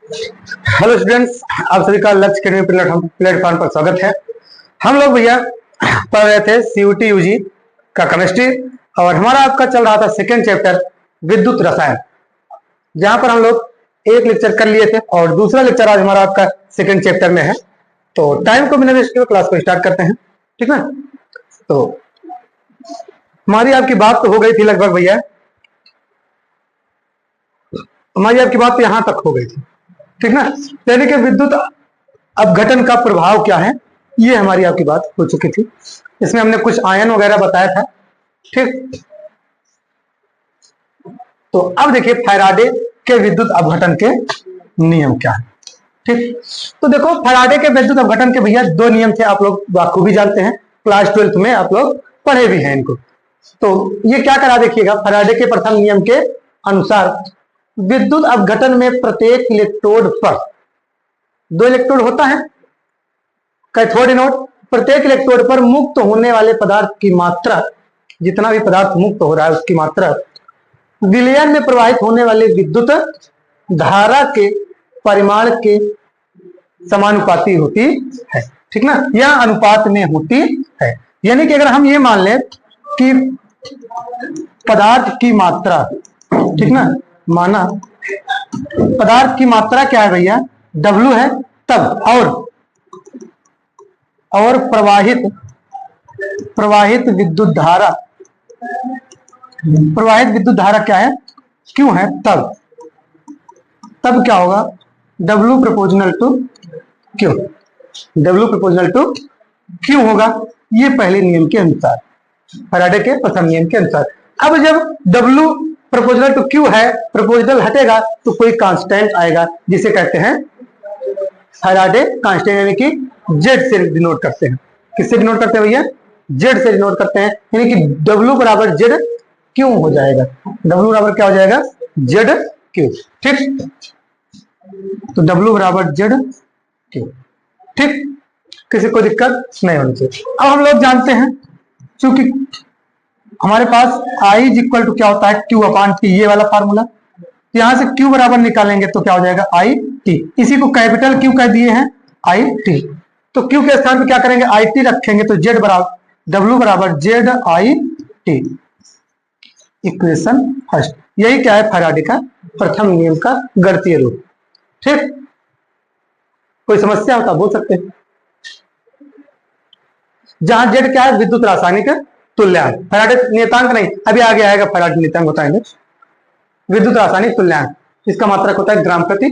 Hello students, आप सभी का लक्ष्य अकेडमी प्लेटफॉर्म पर स्वागत है। हम लोग भैया पढ़ रहे थे सीयूटी यूजी का केमिस्ट्री और हमारा आपका चल रहा था सेकेंड चैप्टर विद्युत रसायन, जहां पर हम लोग एक लेक्चर कर लिए थे और दूसरा लेक्चर आज हमारा आपका सेकेंड चैप्टर में है। तो टाइम को बिना वेस्ट किए क्लास को स्टार्ट करते हैं, ठीक ना। तो हमारी आपकी बात तो हो गई थी लगभग भैया, हमारी आपकी बात तो यहां तक हो गई थी, ठीक ना। यानी कि विद्युत अपघटन का प्रभाव क्या है, ये हमारी आपकी बात हो चुकी थी। इसमें हमने कुछ आयन वगैरह बताया था, ठीक। तो अब देखिए फैराडे के विद्युत अपघटन के नियम क्या है, ठीक। तो देखो फैराडे के विद्युत अपघटन के भैया दो नियम थे, आप लोग बाखूबी जानते हैं, क्लास 12th में आप लोग पढ़े भी हैं इनको। तो ये क्या करा देखिएगा, फैराडे के प्रथम नियम के अनुसार विद्युत अपघटन में प्रत्येक इलेक्ट्रोड पर दो इलेक्ट्रोड होता है, कैथोड एनोड। प्रत्येक इलेक्ट्रोड पर मुक्त होने वाले पदार्थ की मात्रा, जितना भी पदार्थ मुक्त हो रहा है उसकी मात्रा विलयन में प्रवाहित होने वाले विद्युत धारा के परिमाण के समानुपाती होती है, ठीक ना। यह अनुपात में होती है। यानी कि अगर हम ये मान लें कि पदार्थ की मात्रा, ठीक ना, माना पदार्थ की मात्रा क्या है भैया, W है, तब और प्रवाहित विद्युत धारा क्या है, Q है, तब क्या होगा, W प्रोपोर्शनल टू Q होगा। ये पहले नियम के अनुसार, फैराडे के प्रथम नियम के अनुसार। अब जब W प्रोपोर्शनल टू Q है, प्रोपोर्शनल हटेगा तो कोई कांस्टेंट आएगा, जिसे कहते हैं फैराडे कांस्टेंट, यानी कि Z से डिनोट करते हैं। किससे डिनोट करते हैं भैया, Z से डिनोट करते हैं। यानी कि W बराबर Z Q हो जाएगा, W बराबर क्या हो जाएगा, Z Q, ठीक। तो W बराबर Z Q, ठीक। किसी को दिक्कत नहीं होनी चाहिए। अब हम लोग जानते हैं, चूंकि हमारे पास I इक्वल टू क्या होता है, Q अपान T, ये वाला फार्मूला। यहां से Q बराबर निकालेंगे तो क्या हो जाएगा, I T। इसी को कैपिटल Q कह दिए हैं, I T। तो Q के स्थान पर क्या करेंगे, I T रखेंगे, तो Z बराबर W बराबर Z I T, equation first. यही क्या है, फैराडे का प्रथम नियम का गणितीय रूप, ठीक। कोई समस्या होता बोल सकते हैं। जहां Z क्या है, विद्युत रासायनिक तुल्यांक, फैराडे नियतांक नहीं, अभी आगे आएगा फैराडे नियतांक बताएंगे। विद्युत रासायनिक तुल्यांक, इसका मात्रक होता है ग्राम प्रति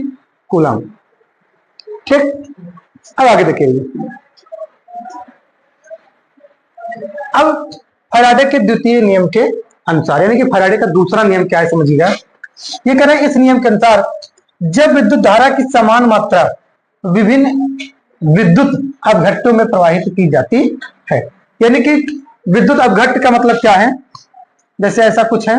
कूलम, ठीक। अब आगे देखिए, अब फैराडे के द्वितीय नियम के अनुसार, यानी कि फैराडे का दूसरा नियम क्या है समझिएगा। ये कह रहे हैं इस नियम के अनुसार जब विद्युत धारा की समान मात्रा विभिन्न विद्युत अपघट्टों में प्रवाहित की जाती है, यानी कि विद्युत अपघट्ट का मतलब क्या है, जैसे ऐसा कुछ है,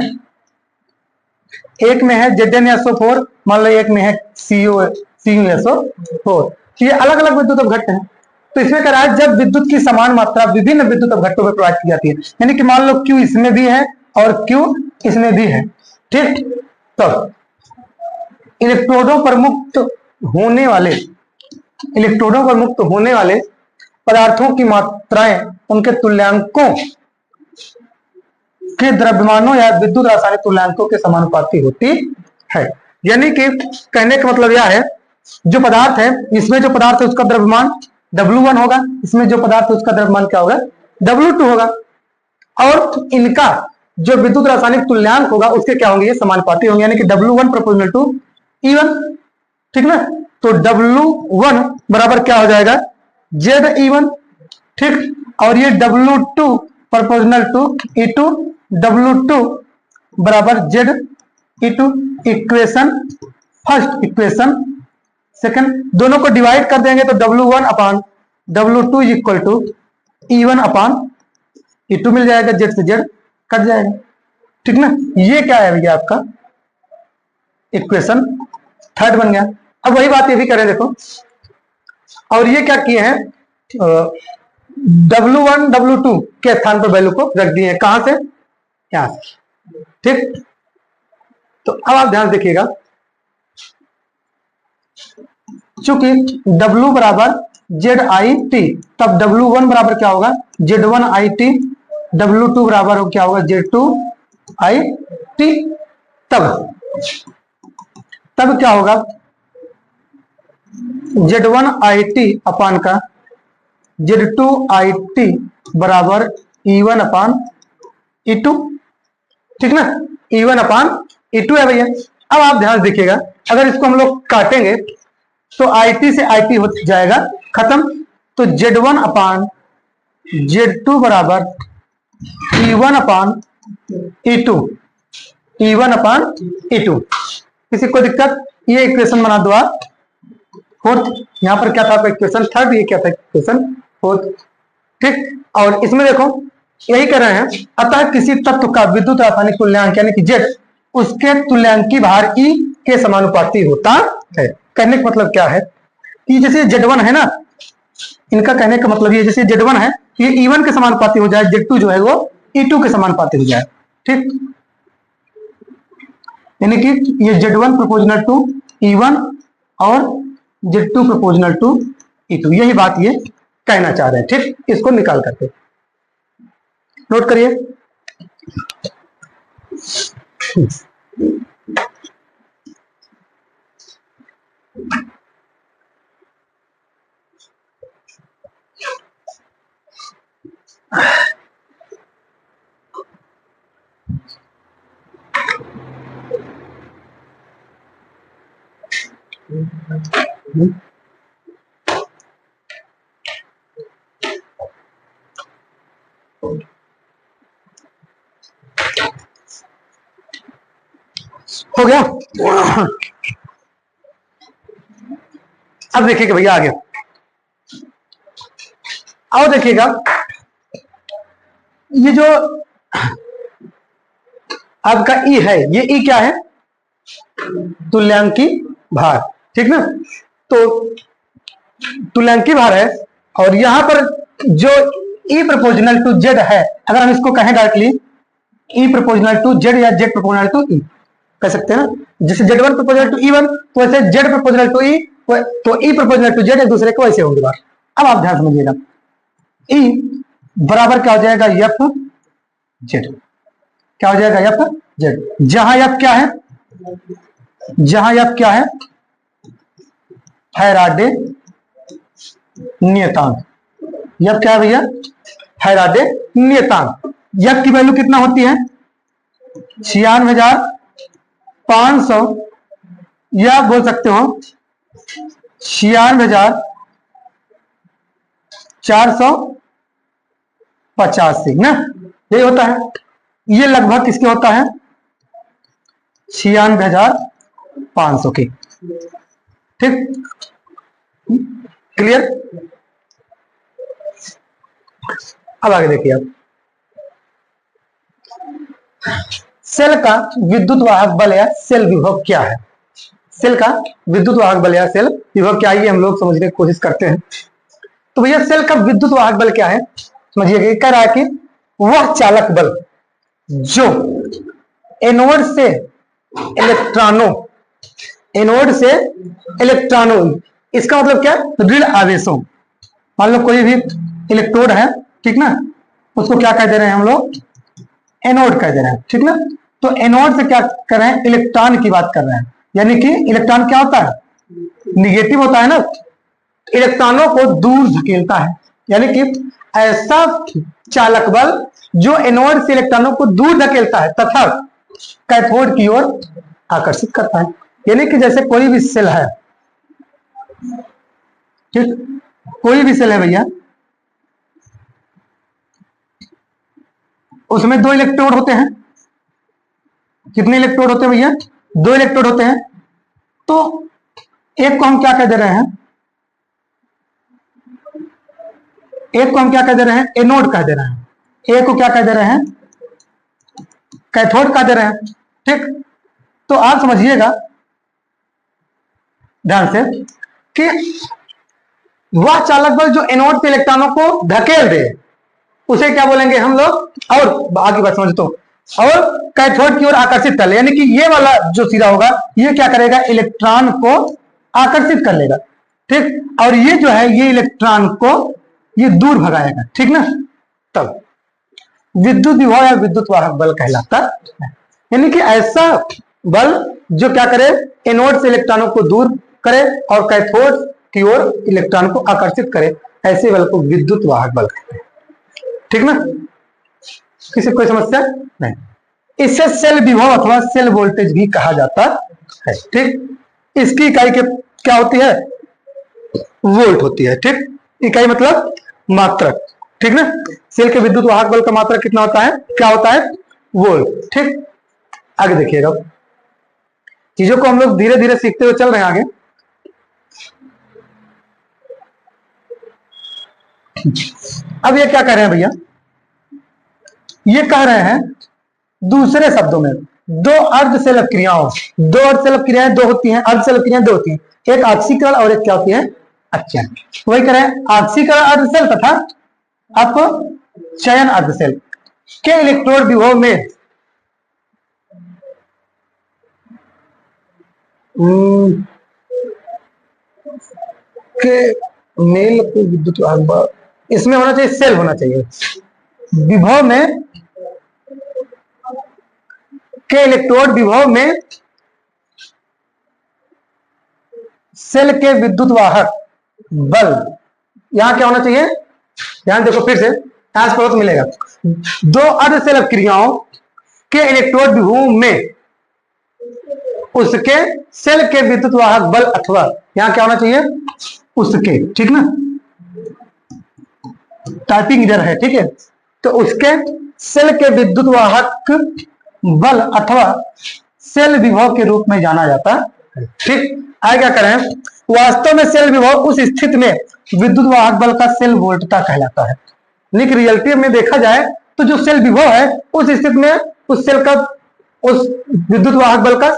एक में है ZnSO4, मान लो एक में है CuSO4, ये अलग अलग विद्युत अपघट्ट हैं। तो इसमें कह रहा है जब विद्युत की समान मात्रा विभिन्न विद्युत अपघट्टों में प्रवाहित की जाती है, यानी कि मान लो Q इसमें भी है और Q इसमें भी है, ठीक। तो इलेक्ट्रोडों पर मुक्त होने वाले पदार्थों की मात्राएं उनके तुल्यांकों के द्रव्यमानों या विद्युत रासायनिक तुल्यांकों के समानुपाती होती है। यानी कि कहने का मतलब यह है, जो पदार्थ है, इसमें जो पदार्थ है उसका द्रव्यमान W1 होगा, इसमें जो पदार्थ है उसका द्रव्यमान क्या होगा, W2 होगा, और इनका जो विद्युत रासायनिक तुल्यांक होगा उसके क्या होंगे, ये समानुपाती होंगे, यानी कि W1 प्रोपोर्शनल टू E1, ठीक ना। तो W1 बराबर क्या हो जाएगा, ZE1, ठीक। और ये W2 proportional to E2, W2 बराबर ZE2, equation first. Equation second, दोनों को डिवाइड कर देंगे तो W1 upon W2 equal to E1 upon E2 मिल जाएगा, Z से Z कट जाएगा, ठीक ना। ये क्या है भैया, आपका इक्वेशन थर्ड बन गया। अब वही बात ये भी करें देखो, और ये क्या किए हैं, W1 W2 के स्थान पर वैल्यू को रख दिए हैं, कहां से, यहां से, ठीक। तो अब आप ध्यान देखिएगा, चूंकि W बराबर ZIT, तब W1 बराबर क्या होगा Z1IT, W2 बराबर क्या होगा Z2IT। तब क्या होगा Z1IT अपान का Z2IT बराबर E1 अपान E2, ठीक ना, E1 अपान E2 है भैया। अब आप ध्यान देखिएगा, अगर इसको हम लोग काटेंगे तो IT से IT हो जाएगा खत्म, तो Z1 अपान Z2 बराबर E1 अपान E2, E1 अपान E2। किसी को दिक्कत? ये इक्वेशन बना दो आप फोर्थ, यहां पर क्या था इक्वेशन थर्ड, ये क्या था इक्वेशन फोर्थ, ठीक। और इसमें देखो यही कर रहे हैं, अतः किसी तत्व का विद्युत रासायनिक तुल्यांक यानी कि जेड उसके तुल्यांकी भार ई के समानुपाती होता है। कहने का मतलब क्या है कि जैसे Z1 है ना, इनका कहने का मतलब ये जैसे Z1 है ये E1 के समानुपाती हो जाए, Z2 जो है वो E2 के समानुपाती हो जाए, ठीक। यानी कि ये Z1 प्रोपोर्शनल टू E1 और Z2 प्रोपोर्शनल टू E2, यही बात ये कहना चाह रहे हैं, ठीक। इसको निकाल करके नोट करिए। हो गया। अब देखिएगा भैया आगे, और देखिएगा ये जो आपका ई है, ये ई क्या है तुल्यांकी भार, ठीक ना। तो तुल्यांकी भार है, और यहां पर जो ई प्रोपोर्शनल टू जेड है, अगर हम इसको कहें directly E proportional to Z या जेड प्रोपोर्शनल टू ई कह सकते हैं ना, जैसे Z1 प्रोपोर्शनल टू E1 तो वैसे Z प्रोपोर्शनल टू E, तो E प्रोपोर्शनल टू Z एक दूसरे को वैसे होंगे बार। अब आप ध्यान समझिएगा, E बराबर क्या हो जाएगा F Z, क्या हो जाएगा F Z, जहां F क्या है, जहां F क्या है फैराडे नियतांक। F क्या है भैया फैराडे नियतांक। F की वैल्यू कितना होती है 96,500, या बोल सकते हो 96,485 ना, ये होता है। ये लगभग किसके होता है 96,500 के, ठीक। क्लियर। अब आगे देखिए आप, सेल का विद्युत वाहक बल या सेल विभव क्या है। सेल का विद्युत वाहक बल या सेल विभव क्या है, ये हम लोग समझने की कोशिश करते हैं। तो भैया सेल का विद्युत वाहक बल क्या है समझिए, कह रहा है कि वह चालक बल जो एनोड से इलेक्ट्रॉनों, एनोड से इलेक्ट्रॉनों, इसका मतलब क्या ऋण आवेशों, मान लो कोई भी इलेक्ट्रोड है, ठीक ना, उसको क्या कह दे रहे हैं हम लोग एनोड कह दे रहे हैं, ठीक ना। तो एनोड से क्या कर रहे हैं इलेक्ट्रॉन की बात कर रहे हैं, यानी कि इलेक्ट्रॉन क्या होता है निगेटिव होता है ना, इलेक्ट्रॉनों को दूर धकेलता है, यानी कि ऐसा चालक बल जो एनोड से इलेक्ट्रॉनों को दूर धकेलता है तथा कैथोड की ओर आकर्षित करता है। यानी कि जैसे कोई भी सेल है, ठीक, कोई भी सेल है भैया, उसमें 2 इलेक्ट्रोड होते हैं। कितने इलेक्ट्रोड होते हैं भैया 2 इलेक्ट्रोड होते हैं। तो एक को हम क्या कह दे रहे हैं, एक को हम क्या कह दे रहे हैं एनोड कह दे रहे हैं, एक को क्या कह दे रहे हैं कैथोड कह दे रहे हैं, ठीक। तो आप समझिएगा ध्यान से कि वह चालक बल जो एनोड से इलेक्ट्रॉनों को धकेल दे उसे क्या बोलेंगे हम लोग, और आगे बात समझ तो, और कैथोड की ओर आकर्षित कर ले, यानी कि ये वाला जो सिरा होगा ये क्या करेगा इलेक्ट्रॉन को आकर्षित कर लेगा। ठीक। और ये जो है ये इलेक्ट्रॉन को ये दूर भगाएगा, ठीक ना। तब विद्युत विभव या विद्युत वाहक बल कहलाता है। यानी कि ऐसा बल जो क्या करे, एनोड से इलेक्ट्रॉनों को दूर करे और कैथोड की ओर इलेक्ट्रॉन को आकर्षित करे, ऐसे बल को विद्युत वाहक बल कहते हैं, ठीक ना। किसी कोई समस्या नहीं। इसे सेल विभव अथवा सेल वोल्टेज भी कहा जाता है, ठीक। इसकी इकाई के क्या होती है, वोल्ट होती है, ठीक। इकाई मतलब मात्रक, ठीक ना। सेल के विद्युत वाहक बल का मात्रक कितना होता है, क्या होता है, वोल्ट, ठीक। आगे देखिएगा, चीजों को हम लोग धीरे धीरे सीखते हुए चल रहे हैं आगे। अब ये क्या कह रहे हैं भैया, ये कह रहे हैं दूसरे शब्दों में दो अर्धसेलक क्रियाओं, दो अर्धसेलक क्रियाएं दो होती हैं, अर्धसेलक क्रियाएं दो होती हैं, एक आक्सीकरण और एक क्या होती है, अपचयन। वही कह रहे हैं आक्सीकरण अर्धसेल तथा अपचयन अर्धसेल के इलेक्ट्रोड विभव में के मेल को विद्युत इसमें होना चाहिए, सेल होना चाहिए, विभव में के इलेक्ट्रोड विभव में सेल के विद्युत वाहक बल, यहां क्या होना चाहिए, ध्यान देखो फिर से, यहां से मिलेगा दो अर्धसेलक क्रियाओं के इलेक्ट्रोड विभव में उसके सेल के विद्युत वाहक बल अथवा यहां क्या होना चाहिए, उसके, ठीक ना। टाइपिंग इधर है, ठीक है। तो उसके सेल के विद्युत वाहक बल अथवा सेल विभव के रूप में जाना जाता है, ठीक। आगे क्या करें, वास्तव में सेल विभव उस स्थिति में विद्युत वाहक बल का सेल वोल्टता कहलाता है। लेकिन रियलिटी में देखा जाए तो जो सेल विभव है उस स्थिति में उस सेल का, उस विद्युत वाहक बल का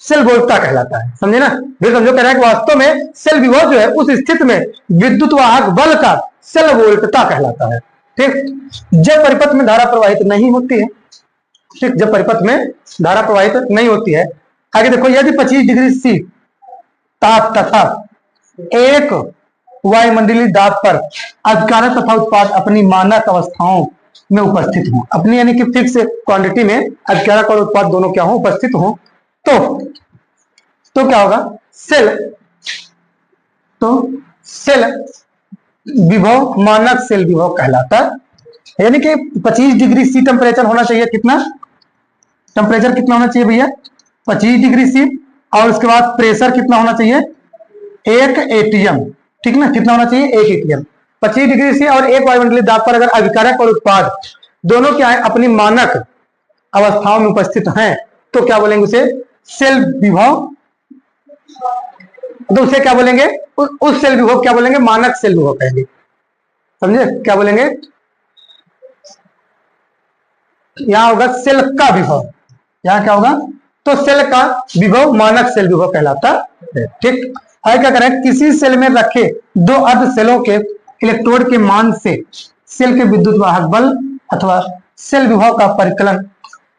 सेल वोल्टता कहलाता है, समझे ना। फिर समझो, कह रहा है कि वास्तव में सेल विभव जो है उस स्थिति में विद्युत वाहक बल का सेल वोल्टता कहलाता है, ठीक। जब परिपथ में धारा प्रवाहित नहीं होती है, ठीक, जब परिपथ में धारा प्रवाहित नहीं होती है। आगे देखो, यदि 25 डिग्री सी ताप तथा एक वायुमंडलीय दाब पर अभिकारक तथा उत्पाद अपनी मानक अवस्थाओं में उपस्थित हो, अपनी यानी कि फिक्स क्वांटिटी में अभिकारक और उत्पाद दोनों क्या हो, उपस्थित हो, तो क्या होगा, सेल विभव मानक सेल विभव कहलाता है। यानी कि 25 डिग्री सी टेम्परेचर होना चाहिए, कितना टेम्परेचर कितना होना चाहिए भैया, 25 डिग्री सी, और उसके बाद प्रेशर कितना होना चाहिए, 1 एटीएम, ठीक ना। कितना होना चाहिए, 1 एटीएम। 25 डिग्री सी और एक वायुमंडलीय दाब पर अगर अभिकारक और उत्पाद दोनों क्या है, अपनी मानक अवस्थाओं में उपस्थित हैं, तो क्या बोलेंगे उसे, सेल विभव। तो उसे क्या बोलेंगे, उस सेल विभव क्या बोलेंगे, मानक सेल विभव कहेंगे, समझे। क्या बोलेंगे, यहां होगा सेल का विभव, यहां क्या होगा, तो सेल का विभव मानक सेल विभव कहलाता है, ठीक। आगे क्या करें, किसी सेल में रखे दो अर्ध सेलों के इलेक्ट्रोड के मान से सेल के विद्युत वाहक बल अथवा सेल विभव का परिकलन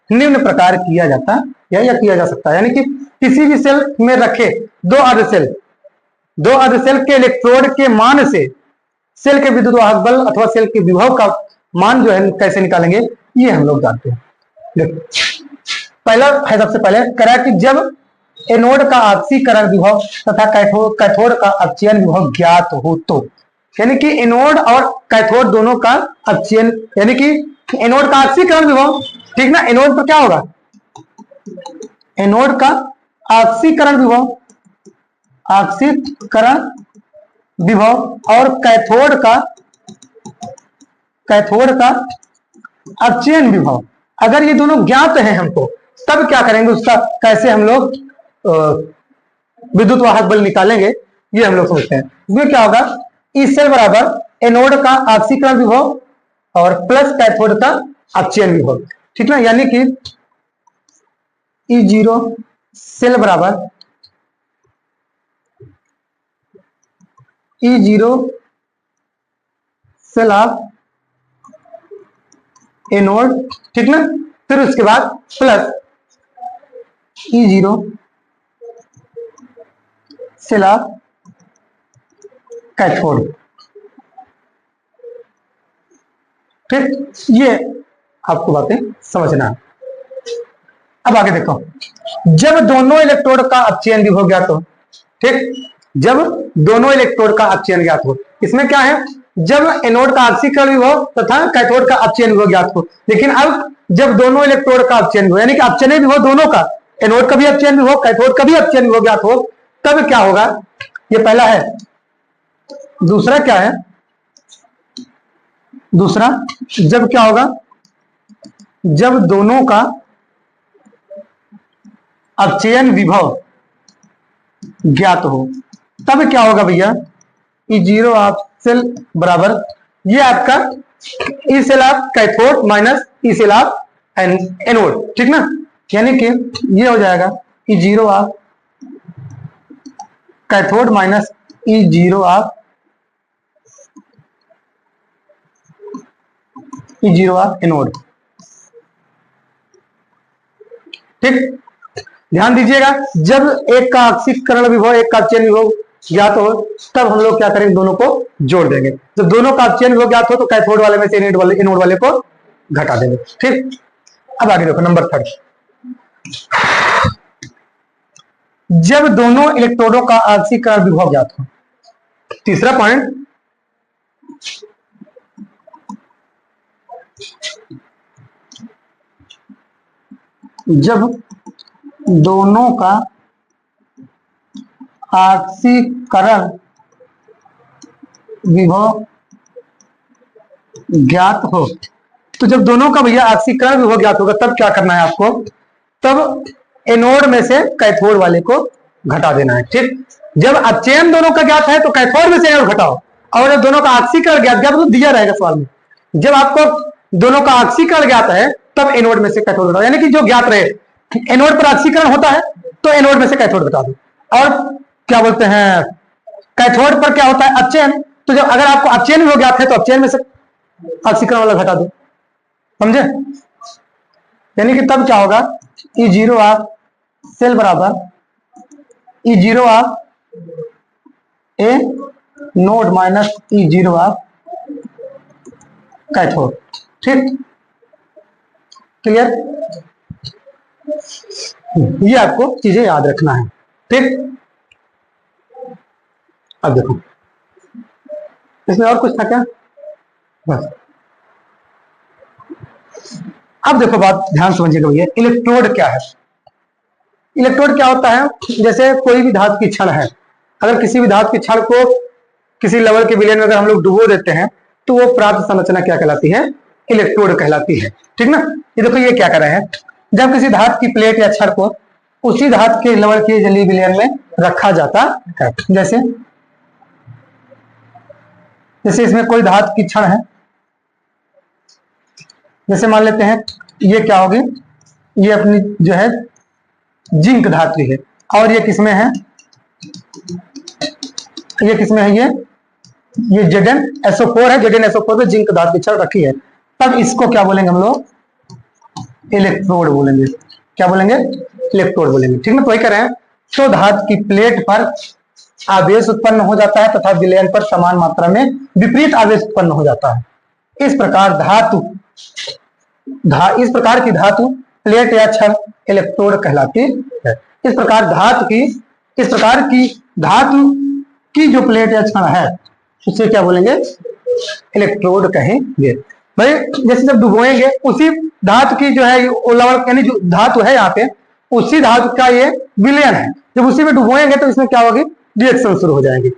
निम्न प्रकार किया जाता है या किया जा सकता है। यानी कि किसी भी सेल में रखे दो अर्ध सेल के इलेक्ट्रोड के मान से सेल के विद्युत वाहक बल अथवा सेल के विभव का मान जो है कैसे निकालेंगे, ये हम लोग जानते हैं। पहला है, सबसे पहले करा कि जब एनोड का ऑक्सीकरण विभव तथा कैथोड का अपचयन विभव ज्ञात हो तो, यानी कि एनोड और कैथोड दोनों का अपचयन, यानी कि एनोड का ऑक्सीकरण विभव, ठीक ना। एनोड पर क्या होगा, एनोड का ऑक्सीकरण विभव और कैथोड का अपचयन विभव, अगर ये दोनों ज्ञात हैं हमको, तब क्या करेंगे, उसका कैसे हम लोग विद्युत वाहक बल निकालेंगे, ये हम लोग समझते हैं। ये क्या होगा, ई सेल बराबर एनोड का ऑक्सीकरण विभव और प्लस कैथोड का अपचयन विभव, ठीक ना। यानी कि E0 सेल बराबर E0 सेल ऑफ एनोड, ठीक ना। फिर उसके बाद plus E0 cell of cathode. ठीक, ये आपको बातें समझना है। अब आगे देखो, जब दोनों इलेक्ट्रोड का अपचयन विभव ज्ञात हो, ठीक, जब दोनों इलेक्ट्रोड का अपचयन ज्ञात हो, इसमें क्या है, जब एनोड का ऑक्सीकरण विभव तथा कैथोड का अपचयन विभव ज्ञात हो। लेकिन अब जब दोनों इलेक्ट्रोड का अपचयन विभव, यानी कि अपचयन विभव दोनों का, एनोड का भी अपचयन विभव, कैथोड का भी अपचयन विभव ज्ञात हो, तब क्या होगा, ये पहला है। दूसरा क्या है, दूसरा जब क्या होगा, जब दोनों का अपचयन विभव ज्ञात हो, तब क्या होगा भैया, E0 ऑफ सेल बराबर, ये आपका E cell of cathode minus E cell of anode, ठीक ना, यानी कि ये हो जाएगा E0 of cathode minus E0 of anode. ठीक, ध्यान दीजिएगा, जब एक का ऑक्सीकरण विभव एक का अपचयन विभव ज्ञात हो, तब हम लोग क्या करेंगे, दोनों को जोड़ देंगे। जब दोनों का अपचयन विभव ज्ञात हो तो कैथोड वाले में से एनोड वाले को घटा देंगे। ठीक, अब आगे देखो नंबर 3, जब दोनों इलेक्ट्रोडों का ऑक्सीकरण विभव ज्ञात हो। तीसरा पॉइंट, जब दोनों का ऑक्सीकरण विभव ज्ञात हो, तो जब दोनों का भैया ऑक्सीकरण विभव ज्ञात होगा, तब क्या करना है आपको, तब एनोड में से कैथोड वाले को घटा देना है। ठीक, जब अपचयन दोनों का ज्ञात है तो कैथोड में से एनोड घटाओ, और जब दोनों का ऑक्सीकरण ज्ञात तो दिया रहेगा सवाल में, जब आपको दोनों का ऑक्सीकरण ज्ञात है तब एनोड में से कैथोड घटाओ, यानी कि जो ज्ञात रहे, एनोड पर ऑक्सीकरण होता है तो एनोड में से कैथोड घटा दो, और क्या बोलते हैं, कैथोड पर क्या होता है, अपचयन, तो जब अगर आपको अपचयन विभव ज्ञात है तो अपचयन में से ऑक्सीकरण वाला घटा दो, समझे, यानी कि तब क्या होगा, E0 ऑफ सेल बराबर E0 of A node minus E0 of cathode. ठीक, क्लियर, ये आपको चीजें याद रखना है। ठीक, अब देखो इसमें और कुछ था क्या, बस। अब देखो बात ध्यान समझिएगा भैया, इलेक्ट्रोड क्या है। इलेक्ट्रोड क्या होता है, जैसे कोई भी धातु की छड़ है, अगर किसी भी धातु की छड़ को किसी लेवल के विलयन में अगर हम लोग डुबो देते हैं तो वो प्राप्त संरचना क्या कहलाती है, इलेक्ट्रोड कहलाती है। ठीक ना, ये देखो ये क्या कर रहे हैं, जब किसी धातु की प्लेट या छड़ को उसी धातु के लेवल के जलीय विलयन में रखा जाता है, जैसे इसमें कोई धातु की छड़ है, जैसे मान लेते हैं ये क्या होगी, ये अपनी जो है जिंक धातु है, और ये किसमें है, ये किसमें है, ये ZnSO4 है, ZnSO4 पे जिंक धातु की छड़ रखी है, तब इसको क्या बोलेंगे हम लोग, इलेक्ट्रोड बोलेंगे। क्या बोलेंगे, इलेक्ट्रोड बोलेंगे। ठीक ना, तो वही कह रहे हैं, तो धातु की प्लेट पर आवेश उत्पन्न हो जाता है तथा विलयन पर समान मात्रा में विपरीत आवेश उत्पन्न हो जाता है। इस प्रकार इस प्रकार की धातु प्लेट या छड़ इलेक्ट्रोड कहलाती है। इस प्रकार धातु की जो प्लेट या छड़ है उसे क्या बोलेंगे, इलेक्ट्रोड कहेंगे। भाई जैसे जब डुबोएंगे उसी धातु की जो है यानी जो धातु है यहाँ पे उसी धातु का ये विलयन है, जब उसी में डुबोएंगे तो इसमें क्या होगी, रिएक्शन शुरू हो जाएंगे।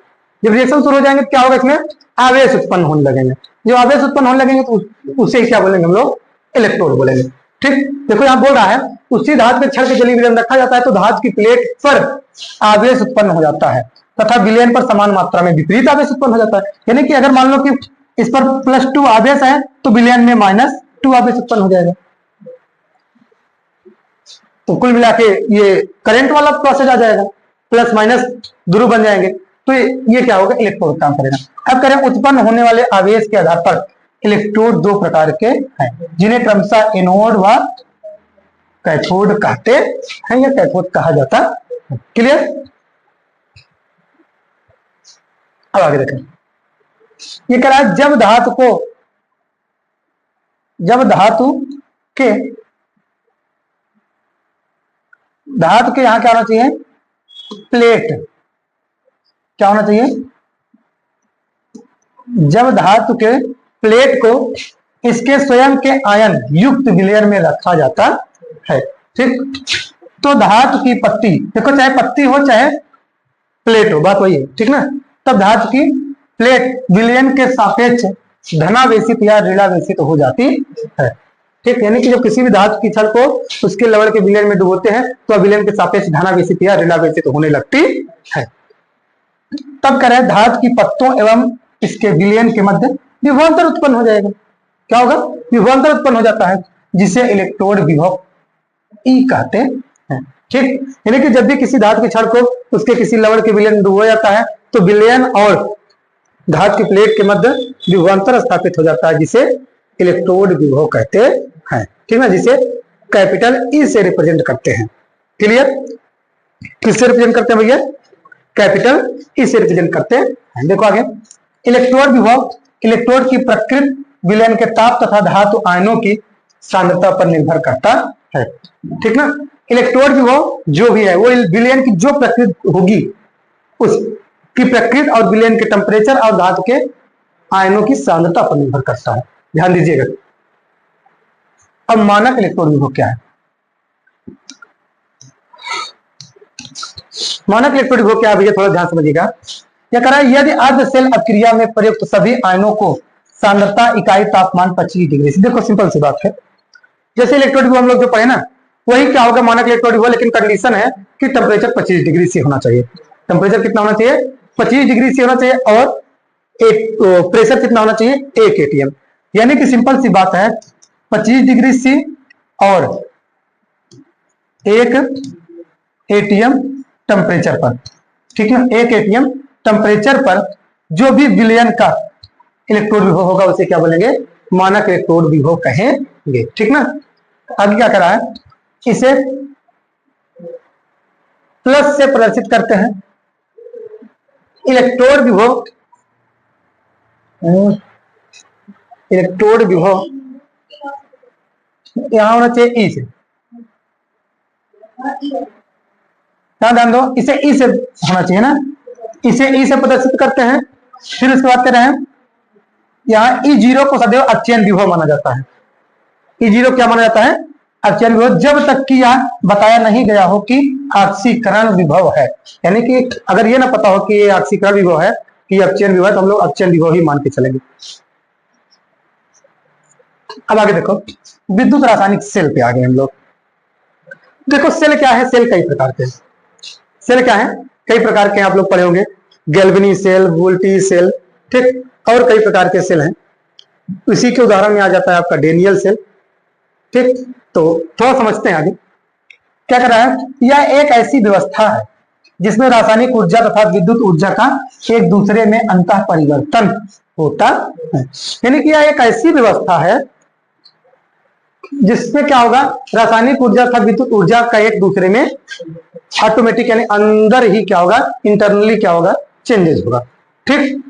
जब रिएक्शन शुरू हो जाएंगे तो क्या होगा, इसमें आवेश उत्पन्न होने लगेंगे। जब आवेश उत्पन्न होने लगेंगे तो उसे क्या बोलेंगे हम लोग, इलेक्ट्रोड बोलेंगे। ठीक, देखो यहाँ बोल रहा है उसी धातु के छड़ के जलीय विलयन रखा जाता है तो धातु की प्लेट पर आवेश उत्पन्न हो जाता है तथा विलयन पर समान मात्रा में विपरीत आवेश उत्पन्न हो जाता है। यानी कि अगर मान लो कि इस पर +2 आवेश है तो विलयन में -2 आवेश उत्पन्न हो जाएगा। तो कुल मिला के ये करंट वाला प्रोसेस आ जाएगा, प्लस माइनस ध्रुव बन जाएंगे, तो ये क्या होगा, इलेक्ट्रोड काम करेगा। अब करें उत्पन्न होने वाले आवेश के आधार पर इलेक्ट्रोड 2 प्रकार के हैं जिन्हें क्रमशः एनोड व कैथोड कहते हैं या कैथोड कहा जाता है। क्लियर, अब आगे देखें। ये कह रहा है जब धातु के यहां क्या होना चाहिए, प्लेट, क्या होना चाहिए, जब धातु के प्लेट को इसके स्वयं के आयन युक्त विलयन में रखा जाता है, ठीक, तो धातु की पत्ती, देखो चाहे पत्ती हो चाहे प्लेट हो, बात वही है, ठीक ना, तब धातु की प्लेट विलयन के सापेक्ष धनावेशित या ऋणावेशित हो जाती है, ठीक, यानी कि जब किसी भी धातु की छड़ को उसके लवण के विलयन में डुबोते हैं तो विलयन के सापेक्ष धनावेशित या ऋणावेशित होने लगती है। तब कह रहे हैं धातु की पत्तों एवं इसके विलयन के मध्य विभवांतर उत्पन्न हो जाएगा, क्या होगा, विभवांतर उत्पन्न हो जाता है, जिसे इलेक्ट्रोड विभव ई कहते हैं, ठीक, यानी कि जब भी किसी धातु की छड़ को उसके किसी लवण के विलयन में डुबोया जाता है तो विलयन और धातु की प्लेट के मध्य विभवांतर स्थापित हो जाता है, जिसे इलेक्ट्रोड विभव कहते हैं, ठीक ना, जिसे कैपिटल ई से रिप्रेजेंट करते हैं। क्लियर, किससे रिप्रेजेंट करते हैं भैया, कैपिटल ई से रिप्रेजेंट करते हैं। देखो आगे, इलेक्ट्रोड विभव इलेक्ट्रोड की प्रकृति विलयन के ताप तथा धातु आयनों की सांद्रता पर निर्भर करता है, ठीक ना, इलेक्ट्रोड विभव जो भी है वो विलयन की जो प्रकृति होगी उसकी प्रकृति और विलयन के टेम्परेचर और धातु के आयनों की सांद्रता पर निर्भर करता है, ध्यान दीजिएगा। अब मानक इलेक्ट्रोड विभव क्या है, मानक इलेक्ट्रोड विभव क्या है भैया, थोड़ा ध्यान समझिएगा। क्या कह रहा है, यदि अर्ध शेल अभिक्रिया में प्रयुक्त सभी आयनों को सांद्रता इकाई तापमान 25 डिग्री से, देखो सिंपल सी बात है, जैसे इलेक्ट्रोड विभव हम लोग जो पढ़े ना वही क्या होगा मानक इलेक्ट्रोड विभव, लेकिन कंडीशन है कि टेम्परेचर 25 डिग्री से होना चाहिए, टेम्परेचर कितना होना चाहिए, 25 डिग्री से होना चाहिए, और एक प्रेशर कितना होना चाहिए, 1 atm, यानी कि सिंपल सी बात है 25 डिग्री सी और 1 atm टेम्परेचर पर, ठीक है, 1 atm टेम्परेचर पर जो भी विलयन का इलेक्ट्रोड विभव होगा उसे क्या बोलेंगे, मानक इलेक्ट्रोड विभव कहेंगे, ठीक ना। आगे क्या करा है, इसे प्लस से प्रदर्शित करते हैं, इलेक्ट्रोड विभव यहां होना चाहिए ई से, ध्यान दो, इसे ई से होना चाहिए ना, इसे ई से प्रदर्शित करते हैं। फिर उसके बाद कह रहे हैं यहाँ E0 को सदैव अक्षयन विभव माना जाता है, E0 क्या माना जाता है, अक्षयन विभव, जब तक कि यह बताया नहीं गया हो कि ऑक्सीकरण विभव है, यानी कि अगर ये ना पता हो कि ये ऑक्सीकरण विभव है कि अक्षयन विभव है तो हम लोग अक्षयन विभव ही मान के चलेंगे। अब आगे देखो, विद्युत रासायनिक सेल पे आ गए हम लोग। देखो सेल क्या है, सेल कई प्रकार के, सेल क्या है, कई प्रकार के आप लोग पढ़े होंगे, गैल्वेनी सेल, वोल्टी सेल, ठीक, और कई प्रकार के सेल हैं। इसी के उदाहरण में आ जाता है आपका डेनियल सेल, ठीक, तो थोड़ा समझते हैं आगे। क्या कर रहा है, यह एक ऐसी व्यवस्था है जिसमें रासायनिक ऊर्जा तथा विद्युत ऊर्जा का एक दूसरे में अंतः परिवर्तन होता है, यानी कि यह एक ऐसी व्यवस्था है जिसमें क्या होगा, रासायनिक ऊर्जा तथा विद्युत ऊर्जा का एक दूसरे में ऑटोमेटिक यानी अंदर ही क्या होगा, इंटरनली क्या होगा, चेंजेस होगा, ठीक।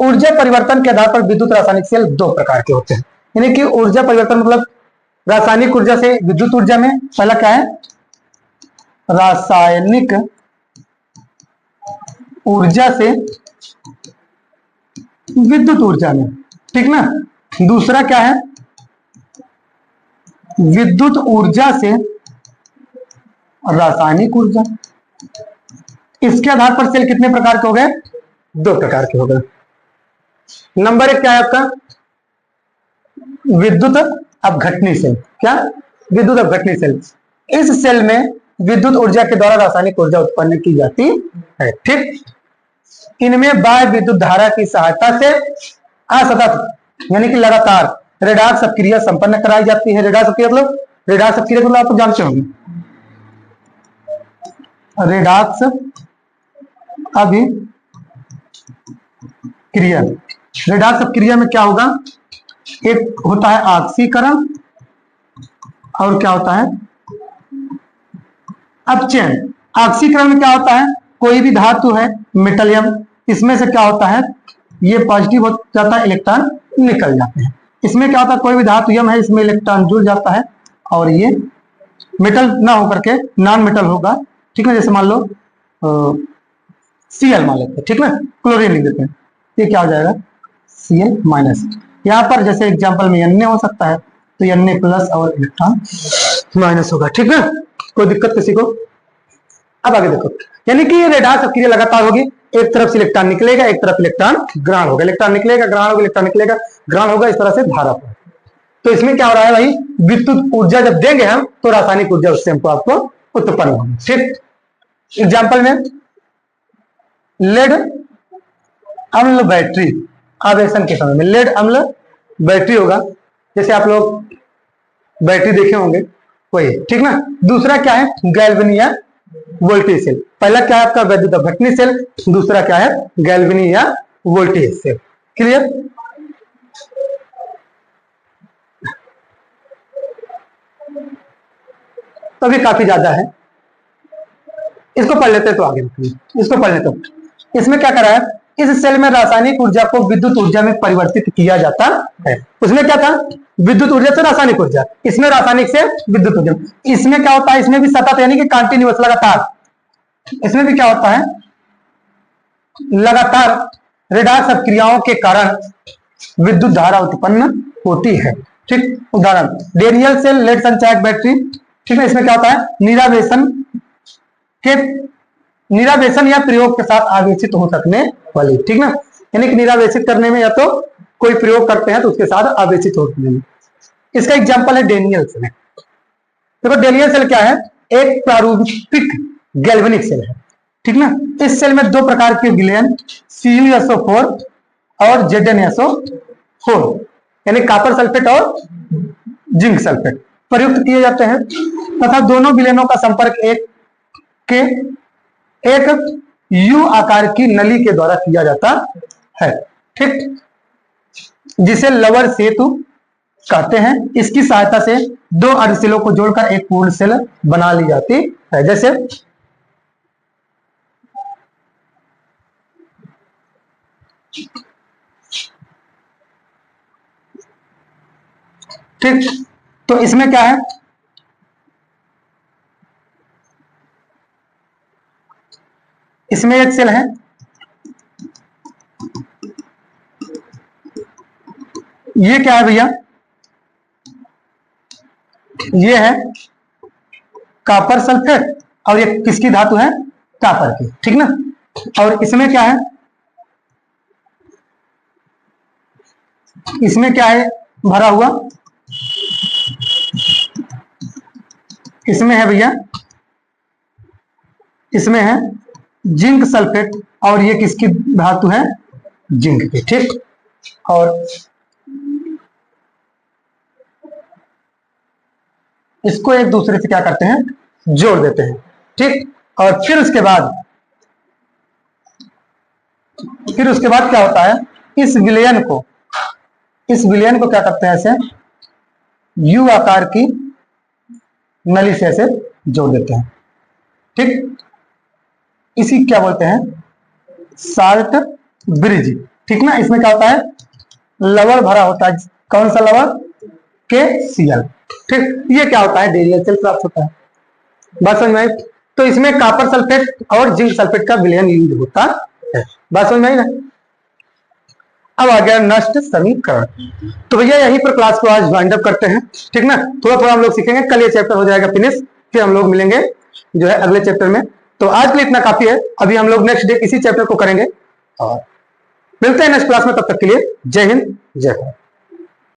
ऊर्जा परिवर्तन के आधार पर विद्युत रासायनिक सेल दो प्रकार के होते हैं, यानी कि ऊर्जा परिवर्तन मतलब रासायनिक ऊर्जा से विद्युत ऊर्जा में, पहला क्या है, रासायनिक ऊर्जा से विद्युत ऊर्जा में, ठीक ना। दूसरा क्या है, विद्युत ऊर्जा से रासायनिक ऊर्जा। इसके आधार पर सेल कितने प्रकार के हो गए, दो प्रकार के हो गए। नंबर एक क्या है आपका, विद्युत अपघटनी सेल, क्या, विद्युत अपघटनी सेल। इस सेल में विद्युत ऊर्जा के द्वारा रासायनिक ऊर्जा उत्पन्न की जाती है, ठीक। इनमें बाह्य विद्युत धारा की सहायता से असतत यानी कि लगातार रेडॉक्स अपक्रिया संपन्न कराई जाती है। रेडॉक्स अपक्रिया मतलब, रेडॉक्स अपक्रिया मतलब आप जानते होंगे, रेडॉक्स अभिक्रिया, रेडॉक्स अपक्रिया में क्या होगा, एक होता है ऑक्सीकरण और क्या होता है अपचयन। ऑक्सीकरण में क्या होता है, कोई भी धातु है मेटलियम, इसमें से क्या होता है ये पॉजिटिव हो जाता है, इलेक्ट्रॉन निकल जाते हैं। इसमें क्या होता है, कोई भी धातु यम है, इसमें इलेक्ट्रॉन जुड़ जाता है और ये मेटल ना होकर के नॉन मेटल होगा, ठीक है। जैसे मान लो Cl मान लेते हैं, ठीक ना, क्लोरीन लिख देते हैं, ये क्या हो जाएगा Cl माइनस। यहाँ पर जैसे एग्जांपल में Na हो सकता है, तो Na प्लस और इलेक्ट्रॉन माइनस होगा, ठीक है। कोई दिक्कत किसी को? अब आगे देखो, यानी कि ये रेडाक्स क्रिया लगातार होगी, एक तरफ से इलेक्ट्रॉन निकलेगा, एक तरफ इलेक्ट्रॉन ग्रहण होगा, इलेक्ट्रॉन निकलेगा, ग्रहण होगा, इलेक्ट्रॉन निकलेगा, ग्रहण होगा, इस तरह से धारा पर। तो इसमें क्या हो रहा है भाई, विद्युत ऊर्जा जब देंगे हम तो रासायनिक ऊर्जा उससे हमको आपको उत्पन्न होगी, ठीक। एग्जाम्पल में लेड अम्ल बैटरी आवेशन के समय में लेड अम्ल बैटरी होगा, जैसे आप लोग बैटरी देखे होंगे वही, ठीक ना। दूसरा क्या है, गैल्वेनी या वोल्टेज सेल। पहला क्या है आपका वैद्युत अपघटनी सेल, दूसरा क्या है गैल्वेनी या वोल्टेज सेल। क्लियर? तो भी काफी ज्यादा है, इसको पढ़ लेते हैं तो आगे इसको पढ़ लेते हैं। इसमें क्या करा है, इस सेल में रासायनिक ऊर्जा को विद्युत ऊर्जा में परिवर्तित किया जाता है। उसमें क्या था, विद्युत ऊर्जा से रासायनिक ऊर्जा, इसमें रासायनिक से विद्युत ऊर्जा। इसमें क्या होता है, इसमें भी सतत यानी कि कंटिन्यूअस लगातार, इसमें भी क्या होता है लगातार रेडाक्स क्रियाओं के कारण विद्युत धारा उत्पन्न होती है, ठीक। उदाहरण डेनियल सेल, लेड संचायक बैटरी, ठीक है। इसमें क्या होता है, निरावेशन या प्रयोग के साथ आवेशित हो सकने वाली, ठीक ना, यानी कि निरावेशित करने में या तो कोई प्रयोग करते हैं तो उसके साथ आवेशित होने में। इसका एग्जांपल है डेनियल सेल। देखो डेनियल सेल क्या है, एक प्रारूपिक गैल्वेनिक सेल है, ठीक ना। इस सेल में दो प्रकार के विलयन CuSO4 और ZnSO4 यानी कॉपर सल्फेट और जिंक सल्फेट प्रयुक्त किए जाते हैं तथा दोनों विलयनों का संपर्क एक U आकार की नली के द्वारा किया जाता है, ठीक, जिसे लवर सेतु कहते हैं। इसकी सहायता से दो अर्धसेलों को जोड़कर एक पूर्ण सेल बना ली जाती है। जैसे ठीक, तो इसमें क्या है, इसमें एक सेल है, ये क्या है भैया, ये है कॉपर सल्फेट और ये किसकी धातु है, कॉपर की, ठीक ना। और इसमें क्या है, इसमें क्या है भरा हुआ, इसमें है भैया, इसमें है जिंक सल्फेट और ये किसकी धातु है, जिंक की, ठीक। और इसको एक दूसरे से क्या करते हैं, जोड़ देते हैं, ठीक। और फिर उसके बाद क्या होता है, इस विलयन को क्या करते हैं, ऐसे U आकार की नली से ऐसे जोड़ देते हैं, ठीक। इसी क्या बोलते हैं, साल्ट ब्रिज, ठीक ना। इसमें क्या होता है, लवण भरा होता है, कौन सा लवण, KCl, ठीक। ये क्या होता है, डेनियल सेल प्राप्त होता है। बात समझ में आई? तो इसमें कॉपर सल्फेट और जिंक सल्फेट का विलयन यूज होता है। बात समझ में आई ना? अब आ गया नष्ट समीकरण। तो भैया यहीं पर क्लास को आज वाइंड अप करते हैं, ठीक ना। थोड़ा थोड़ा हम लोग सीखेंगे, कल ये चैप्टर हो जाएगा फिनिश, फिर हम लोग मिलेंगे जो है अगले चैप्टर में। तो आज के लिए इतना काफी है, अभी हम लोग नेक्स्ट डे इसी चैप्टर को करेंगे और मिलते हैं नेक्स्ट क्लास में। तब तक के लिए जय हिंद, जय भारत।